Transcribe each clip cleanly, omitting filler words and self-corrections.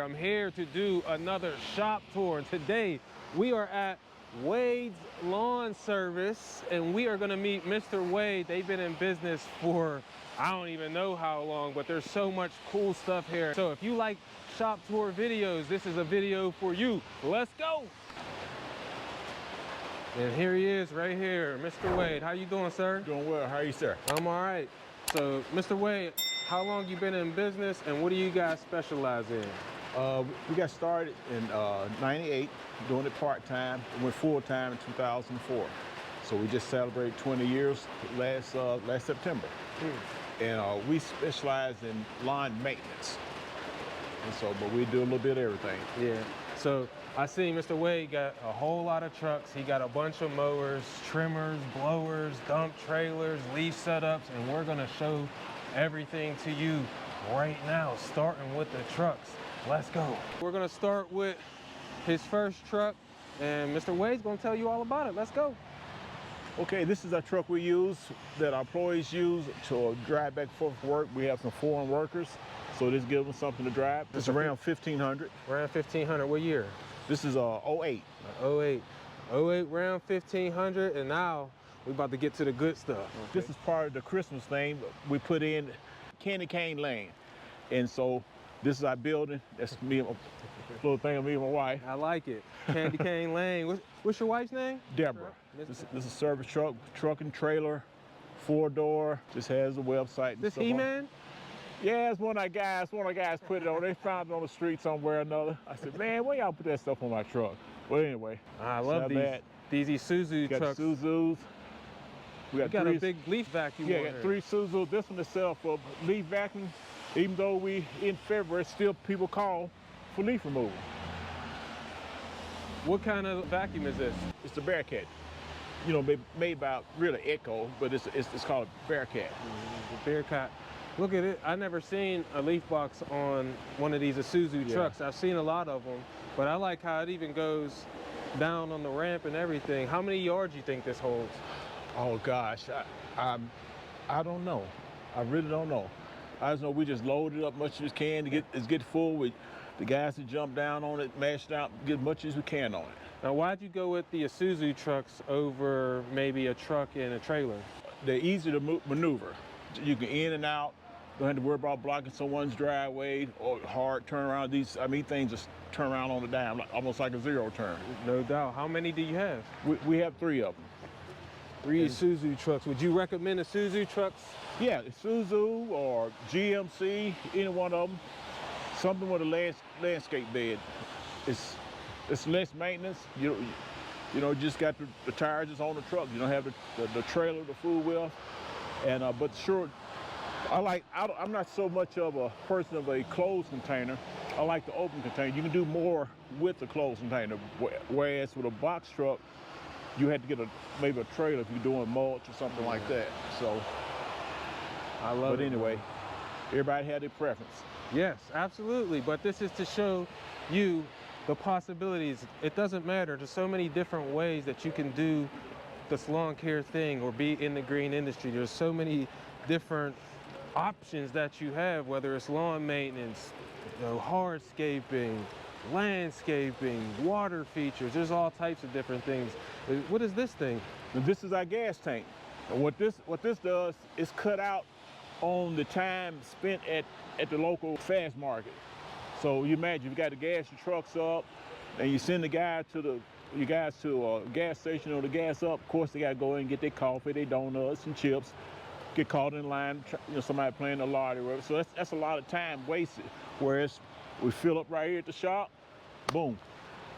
I'm here to do another shop tour, and today we are at Wade's Lawn Service, and we are going to meet Mr. Wade. They've been in business for I don't even know how long, but there's so much cool stuff here. So if you like shop tour videos, this is a video for you. Let's go. And here he is right here, Mr. Wade. How you doing, sir? Doing well. How are you, sir? I'm all right. So Mr. Wade, how long you been in business, and what do you guys specialize in? We got started in '98, doing it part-time. We went full-time in 2004. So we just celebrated 20 years last September. And we specialize in lawn maintenance. And so, but we do a little bit of everything. Yeah. So I see Mr. Wade got a whole lot of trucks. He got a bunch of mowers, trimmers, blowers, dump trailers, leaf setups, and we're gonna show everything to you right now, starting with the trucks. Let's go. We're gonna start with his first truck, and Mr. Wade's gonna tell you all about it. Let's go. Okay, this is our truck we use, that our employees use to drive back and forth to work. We have some foreign workers, so this gives them something to drive. It's around 1500. Around 1500, what year? This is 08. 08. 08 round 1500, and now we're about to get to the good stuff. Okay. This is part of the Christmas thing. We put in candy cane lane. And so this is our building. That's me, little thing of me and my wife. I like it. Candy cane lane. What's your wife's name? Deborah. This is a service truck and trailer, 4-door. Just has a website. This He-Man? Yeah, it's one of our guys put it on. They found it on the street somewhere or another. I said, man, where y'all put that stuff on my truck? Well, anyway. I love these Isuzu trucks. Got Isuzus. We got a big leaf vacuum. Yeah, got 3 Isuzus. This one itself for leaf vacuum. Even though we in February, still people call for leaf removal. What kind of vacuum is this? It's the Bearcat. You know, made by really Echo, but it's called Bearcat. The Bearcat. Look at it. I never seen a leaf box on one of these Isuzu trucks. I've seen a lot of them, but I like how it even goes down on the ramp and everything. How many yards do you think this holds? Oh gosh, I don't know. I really don't know. I just know we just load it up much as we can to get full. With the guys that jump down on it, mash it out, get as much as we can on it. Now, why'd you go with the Isuzu trucks over maybe a truck and a trailer? They're easy to maneuver. You can in and out. Don't have to worry about blocking someone's driveway or hard turnaround. Things just turn around on the dime, almost like a zero turn. No doubt. How many do you have? We have 3 of them. 3 Isuzu trucks. Would you recommend Isuzu trucks? Yeah, Isuzu or GMC, any one of them. Something with a landscape bed. It's less maintenance. You just got the tires just on the truck. You don't have the trailer, the full wheel. And but sure, I'm not so much of a person of a closed container. I like the open container. You can do more with the closed container. Whereas with a box truck, you had to get maybe a trailer if you're doing mulch or something like that. So I love it. But anyway, everybody had their preference. Yes, absolutely. But this is to show you the possibilities. It doesn't matter. There's so many different ways that you can do this lawn care thing or be in the green industry. There's so many different options that you have, whether it's lawn maintenance, hardscaping, landscaping, water features. There's all types of different things. What is this thing? And this is our gas tank. And what this does is cut out on the time spent at the local fast market. So you imagine you got to gas your trucks up, and you send the guy to a gas station or the gas up. Of course, they got to go in and get their coffee, their donuts and chips, get caught in line, somebody playing the lottery or whatever. So that's a lot of time wasted. Whereas we fill up right here at the shop, boom,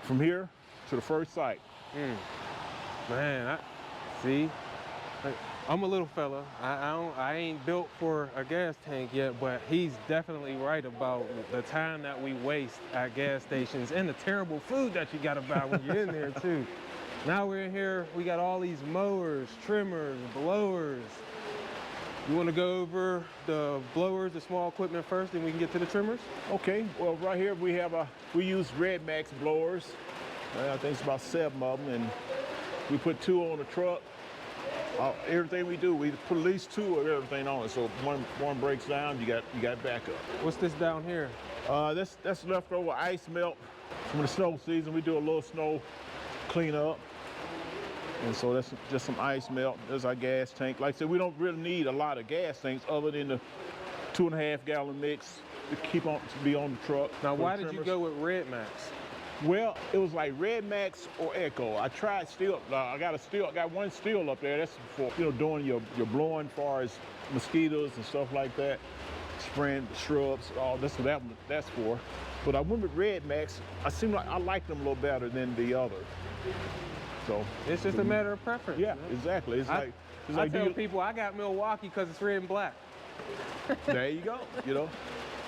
from here to the first site. Man, I'm a little fella. I ain't built for a gas tank yet, but he's definitely right about the time that we waste at gas stations and the terrible food that you gotta buy when you're in there too. Now we're in here, we got all these mowers, trimmers, blowers. You wanna go over the blowers, the small equipment first, then we can get to the trimmers? Okay, well right here we use MACK blowers. I think it's about 7 of them, and we put 2 on the truck. Everything we do, we put at least 2 of everything on it. So one breaks down, you got backup. What's this down here? That's leftover ice melt from the snow season. We do a little snow cleanup. And so that's just some ice melt. There's our gas tank. Like I said, we don't really need a lot of gas tanks other than the 2.5 gallon mix to keep on to be on the truck. Now, for why the did you trimmers. go with Red Max? Well, it was like Red Max or Echo. I tried steel. I got one steel up there. That's for doing your blowing far as mosquitoes and stuff like that, spraying the shrubs. All this that's for. But I went with Red Max. I like them a little better than the other. So It's just a matter of preference. yeah, man. exactly. It's I like tell people I got Milwaukee because it's red and black. there you go.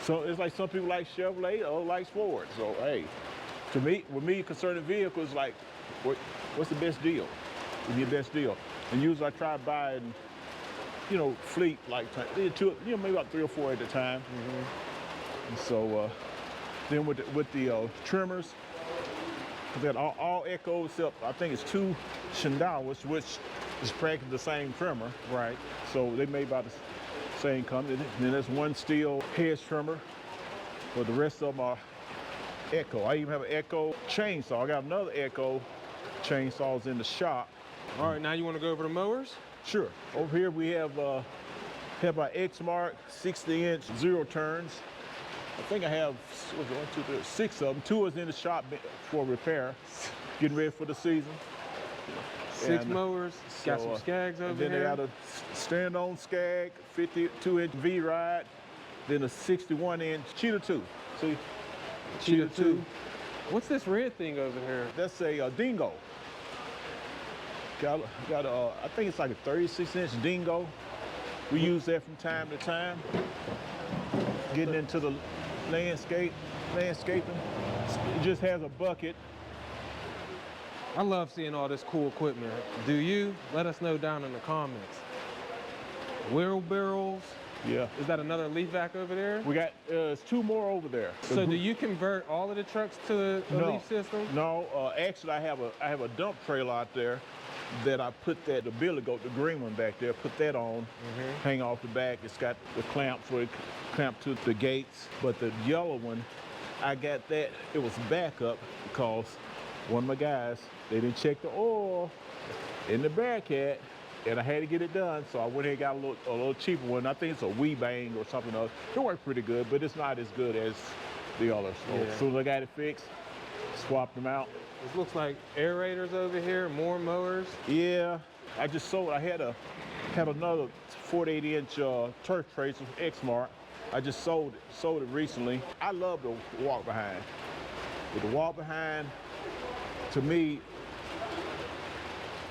So it's like some people like Chevrolet, or like Ford. So hey, to me, with me concerning vehicles, like what's the best deal? Give me the best deal. And usually I try buying, fleet like two, maybe about 3 or 4 at a time. And so then with the trimmers, I got all Echo except I think it's 2 Shindawas, which is practically the same trimmer. Right. So they made by the same company. And then there's 1 steel hedge trimmer, but the rest of them are Echo. I even have an Echo chainsaw. I got another Echo chainsaws in the shop. All right, now you want to go over to mowers? Sure. Over here we have our X-Mark 60-inch 0 turns. I think I have 6 of them. 2 is in the shop for repair, getting ready for the season. 6 mowers, got some Skags over and then here. they got a stand-on Skag, 52-inch V-Ride, then a 61-inch Cheetah 2. See? Cheetah 2. What's this red thing over here? That's a Dingo. Got I think it's like a 36-inch Dingo. We use that from time to time. Getting into the landscaping. It just has a bucket. I love seeing all this cool equipment. Do you? Let us know down in the comments. Wheelbarrows. Yeah. Is that another leaf vac over there? We got there's 2 more over there. So do you convert all of the trucks to the leaf system? No, actually I have a dump trailer out there that I put the billy goat, the green one back there, put that on, hang off the back. It's got the clamps where it clamp to the gates. But the yellow one, I got that, it was backup because one of my guys, they didn't check the oil in the Bearcat, and I had to get it done, so I went ahead and got a little cheaper one. I think it's a Wee-Bang or something else. It worked pretty good, but it's not as good as the others. So Yeah. as soon as I got it fixed, swapped them out. This looks like aerators over here, more mowers. Yeah, I just sold. I had another 48-inch turf tracer from X-Mark. I just sold it recently. I love the walk behind. With the walk behind, to me,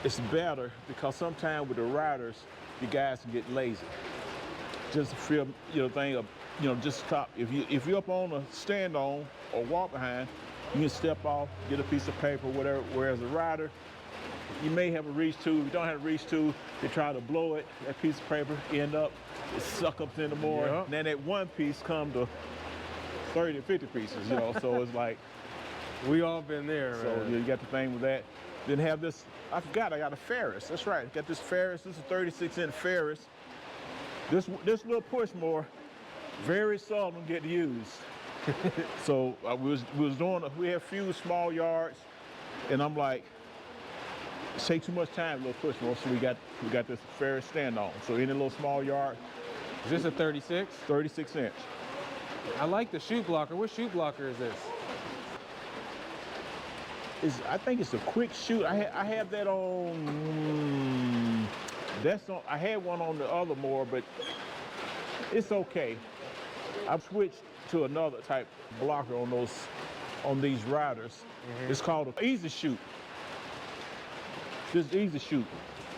it's better because sometimes with the riders, you guys can get lazy. Just to feel, just stop. If you're up on a stand-on or walk behind, you can step off, get a piece of paper, whatever. Whereas a rider, you may have a reach tool. If you don't have a reach tool, they try to blow it. That piece of paper end up, it suck up into more. Yeah. And then that one piece come to 30 to 50 pieces, So it's like, We all been there, so man. you got the thing with that. Then have this, I forgot, I got a Ferris. That's right, got this Ferris. This is a 36-inch Ferris. This little push mower, very seldom get used. So we have few small yards, and I'm like, it takes too much time, little push mower. So we got this Ferris stand on. So any little small yard, Is this a 36? 36-inch. I like the chute blocker. What chute blocker is this? I think it's a quick shoot. I have that on. I had one on the other mower, but it's okay. I've switched to another type blocker on these riders. It's called an easy shoot. Just easy shoot.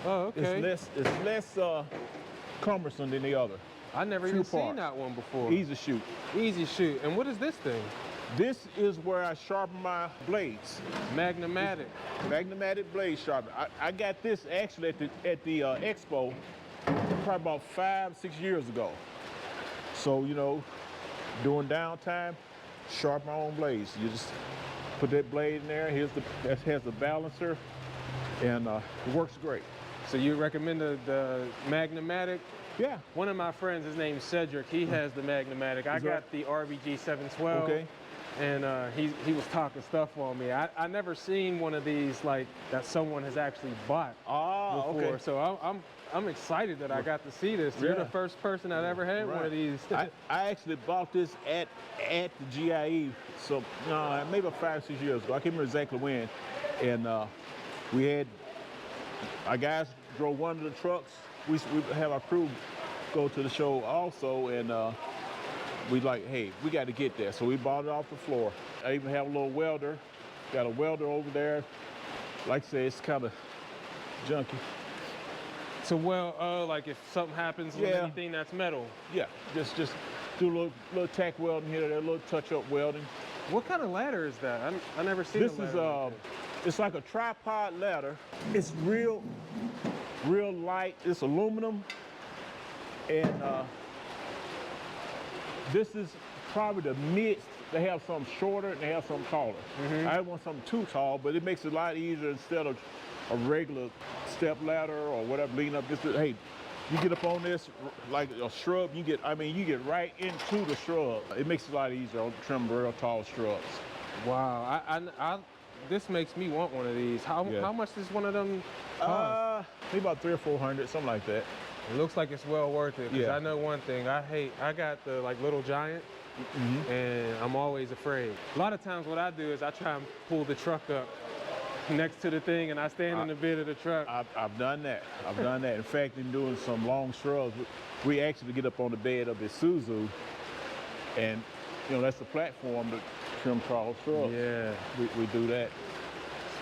Oh, okay. It's less cumbersome than the other. I never even seen parts. that one before. Easy shoot. Easy shoot. And what is this thing? This is where I sharpen my blades. Magnomatic. Magnomatic blade sharpener. I got this actually at the expo probably about 5-6 years ago. So during downtime, sharpen my own blades. You just put that blade in there. That has the balancer, and it works great. So you recommend the Magnomatic Yeah. One of my friends, his name's Cedric, he has the Magnamatic. I Is that- got the RBG 712. Okay. And he was talking stuff on me. I never seen one of these like that someone has actually bought Ah, before. okay. So I'm excited that I got to see this. You're the Yeah. first person that ever had one of these. I actually bought this at the GIE, so maybe about 5 or 6 years ago. I can't remember exactly when. And we had our guys drove one of the trucks. We have our crew go to the show also, and we like, hey, we got to get there. So we bought it off the floor. I even have a little welder. Got a welder over there. Like I say, it's kind of junky. So like if something happens with Yeah. anything that's metal. Yeah, just do a little tack welding here, there, a little touch-up welding. What kind of ladder is that? I never seen This a is ladder like it's like a tripod ladder. It's real light. It's aluminum, and this is probably the midst. They have some shorter and they have some taller. I want something too tall, but it makes it a lot easier instead of a regular step ladder or whatever leaning up. This is, hey, you get up on this like a shrub. You get right into the shrub. It makes it a lot easier on trim real tall shrubs. that. Wow. This makes me want one of these. How much does one of them cost? Maybe about 300 or 400, something like that. It looks like it's well worth it. Because Yeah. I know one thing. I got the like Little Giant. And I'm always afraid. A lot of times what I do is I try and pull the truck up next to the thing and I stand in the bed of the truck. I've done that. I've done that. In fact, in doing some long shrubs, we actually get up on the bed of the Isuzu, and that's the platform to trim tall shrubs. Yeah, We do that.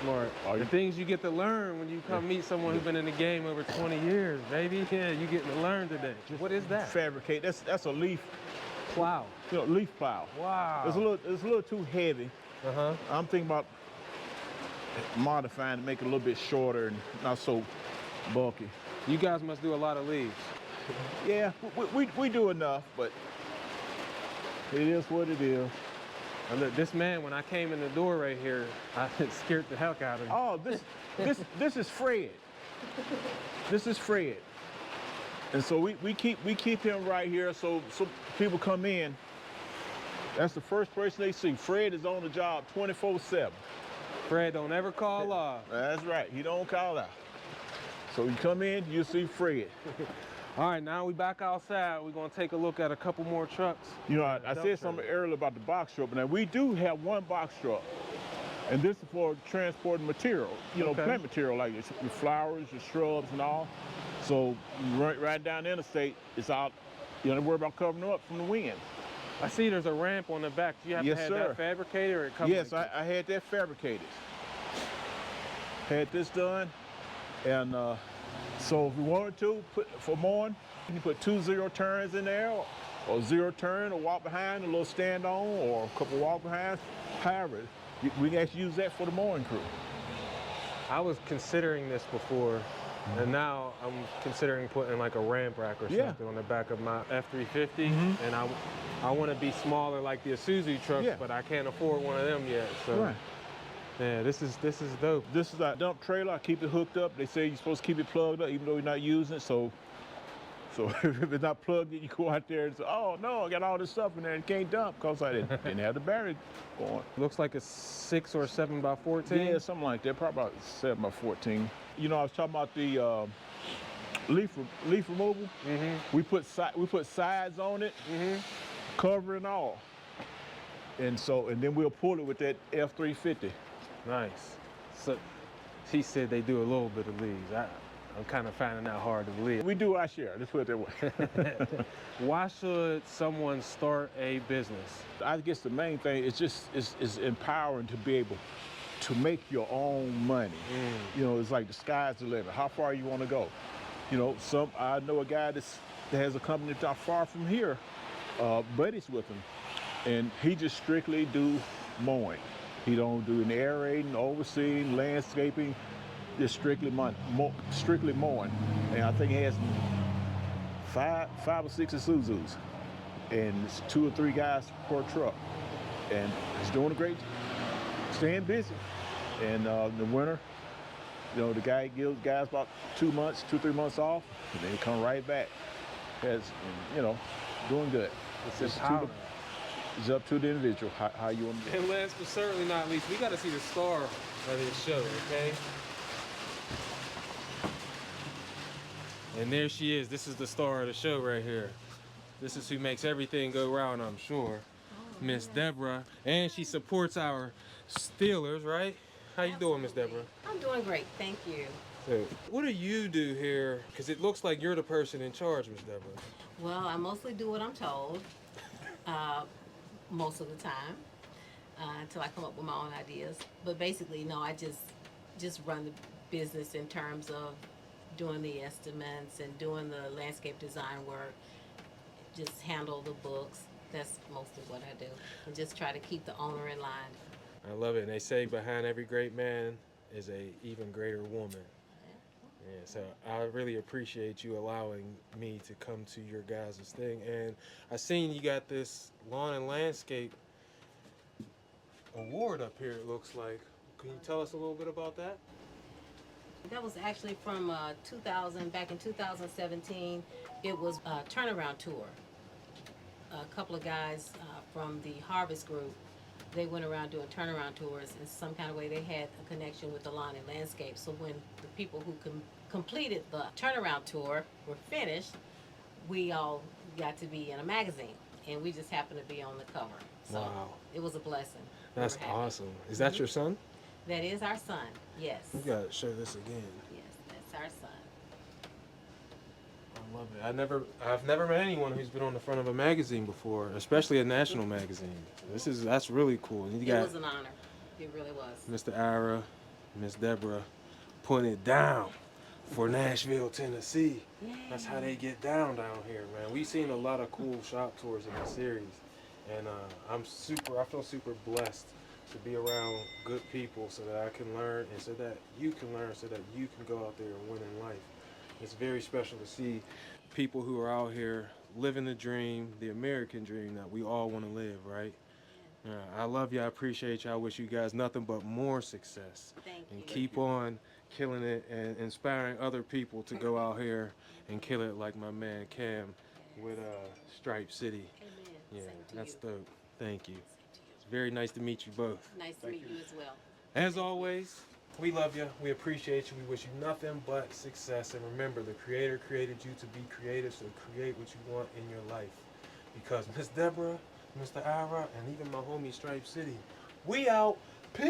smart. The things you get to learn when you come meet someone who's been in the game over 20 years, baby. Yeah, you getting to learn today. What is that? Fabricate. That's a leaf. Plow. Leaf plow. Wow. It's a little too heavy. I'm thinking about modifying to make it a little bit shorter and not so bulky. You guys must do a lot of leaves. Yeah, we do enough, but it is what it is. And look, this man, when I came in the door right here, I scared the heck out of him. Oh, this is Fred. This is Fred. And so we keep him right here so people come in. That's the first person they see. Fred is on the job 24/7. Fred don't ever call off. That's right. He don't call out. So you come in, you see Fred. All right, now we back outside. We're gonna take a look at a couple more trucks. I said something earlier about the box truck, but now we do have one box truck. And this is for transporting material, plant material like your flowers, your shrubs and all. So right down the interstate, it's out, you don't worry about covering them up from the wind. I see there's a ramp on the back. Do you have Yes, to have sir. that fabricated or it comes Yes, like I had that fabricated. Had this done, and so if we wanted to put for mowing, you can put 2 0 turns in there, or 0 turn, or walk behind, a little stand on, or a couple walk behinds. However, we can actually use that for the mowing crew. I was considering this before, and now I'm considering putting like a ramp rack or Yeah. something on the back of my F350, and I want to be smaller like the Isuzu trucks, Yeah. but I can't afford one of them yet. So, Right. yeah, this is dope. This is our dump trailer. I keep it hooked up. They say you're supposed to keep it plugged up, even though you're not using it. So if it's not plugged in, you go out there and say, oh no, I got all this stuff in there and can't dump because I didn't have the battery going. Looks like a 6 or 7 by 14. Yeah, something like that. Probably about 7 by 14. I was talking about the leaf removal. We put sides on it, cover and all. And then we'll pull it with that F350. Nice. So he said they do a little bit of leaves. I'm kind of finding that hard to believe. We do our share. Let's put it that way. Why should someone start a business? I guess the main thing is just is empowering to be able to make your own money. It's like the sky's the limit. How far you want to go? I know a guy that has a company not far from here, buddies with him, and he just strictly do mowing. He don't do any aerating, overseeing, landscaping. Just strictly mowing, and I think he has 5 or 6 Isuzus, and it's 2 or 3 guys per truck, and he's doing a great, staying busy. And the winter, the guy gives guys about 2 months, 2-3 months off, and then he come right back. has, you know, doing good. It's empowering. It's up to the individual how you want to do it. And last but certainly not least, we got to see the star of this show, okay? And there she is. This is the star of the show right here. This is who makes everything go round, I'm sure. Miss Deborah. And she supports our Steelers, right? How you doing, Miss Deborah? I'm doing great, thank you. So, what do you do here? Because it looks like you're the person in charge, Miss Deborah. Well, I mostly do what I'm told, most of the time, until I come up with my own ideas. But basically, no, I just run the business in terms of doing the estimates and doing the landscape design work. Just handle the books. That's mostly what I do, and just try to keep the owner in line. I love it. And they say behind every great man is a even greater woman. Yeah, so I really appreciate you allowing me to come to your guys' thing. And I seen you got this lawn and landscape award up here, it looks like. Can you tell us a little bit about that? That was actually from 2000, back in 2017. It was a turnaround tour. A couple of guys from the Harvest Group, they went around doing turnaround tours. In some kind of way, they had a connection with the lawn and landscape. So when the people who completed the turnaround tour were finished, we all got to be in a magazine, and we just happened to be on the cover. So Wow. It was a blessing. That's awesome. Is that your son? That is our son, yes. You gotta show this again. Yes, that's our son. I love it. I've never met anyone who's been on the front of a magazine before, especially a national magazine. That's really cool. You It got was an honor. It really was. Mr. Ira, Miss Deborah, putting it down for Nashville, Tennessee. Yay. That's how they get down here, man. We've seen a lot of cool shop tours in the series, and I feel super blessed to be around good people so that I can learn and so that you can learn so that you can go out there and win in life. It's very special to see people who are out here living the dream, the American dream that we all want to live, right? I love you. I appreciate you. I wish you guys nothing but more success. Thank And you. keep on killing it and inspiring other people to go out here and kill it like my man Cam with Stripe City. Amen. Yeah, Same to that's you. dope. Thank you. Same to you. It's very nice to meet you both. Nice to meet you as well. As always, we love you. We appreciate you. We wish you nothing but success. And remember, the Creator created you to be creative, so create what you want in your life. Because Miss Deborah, Mr. Ira, and even my homie Stripe City, we out. Peace.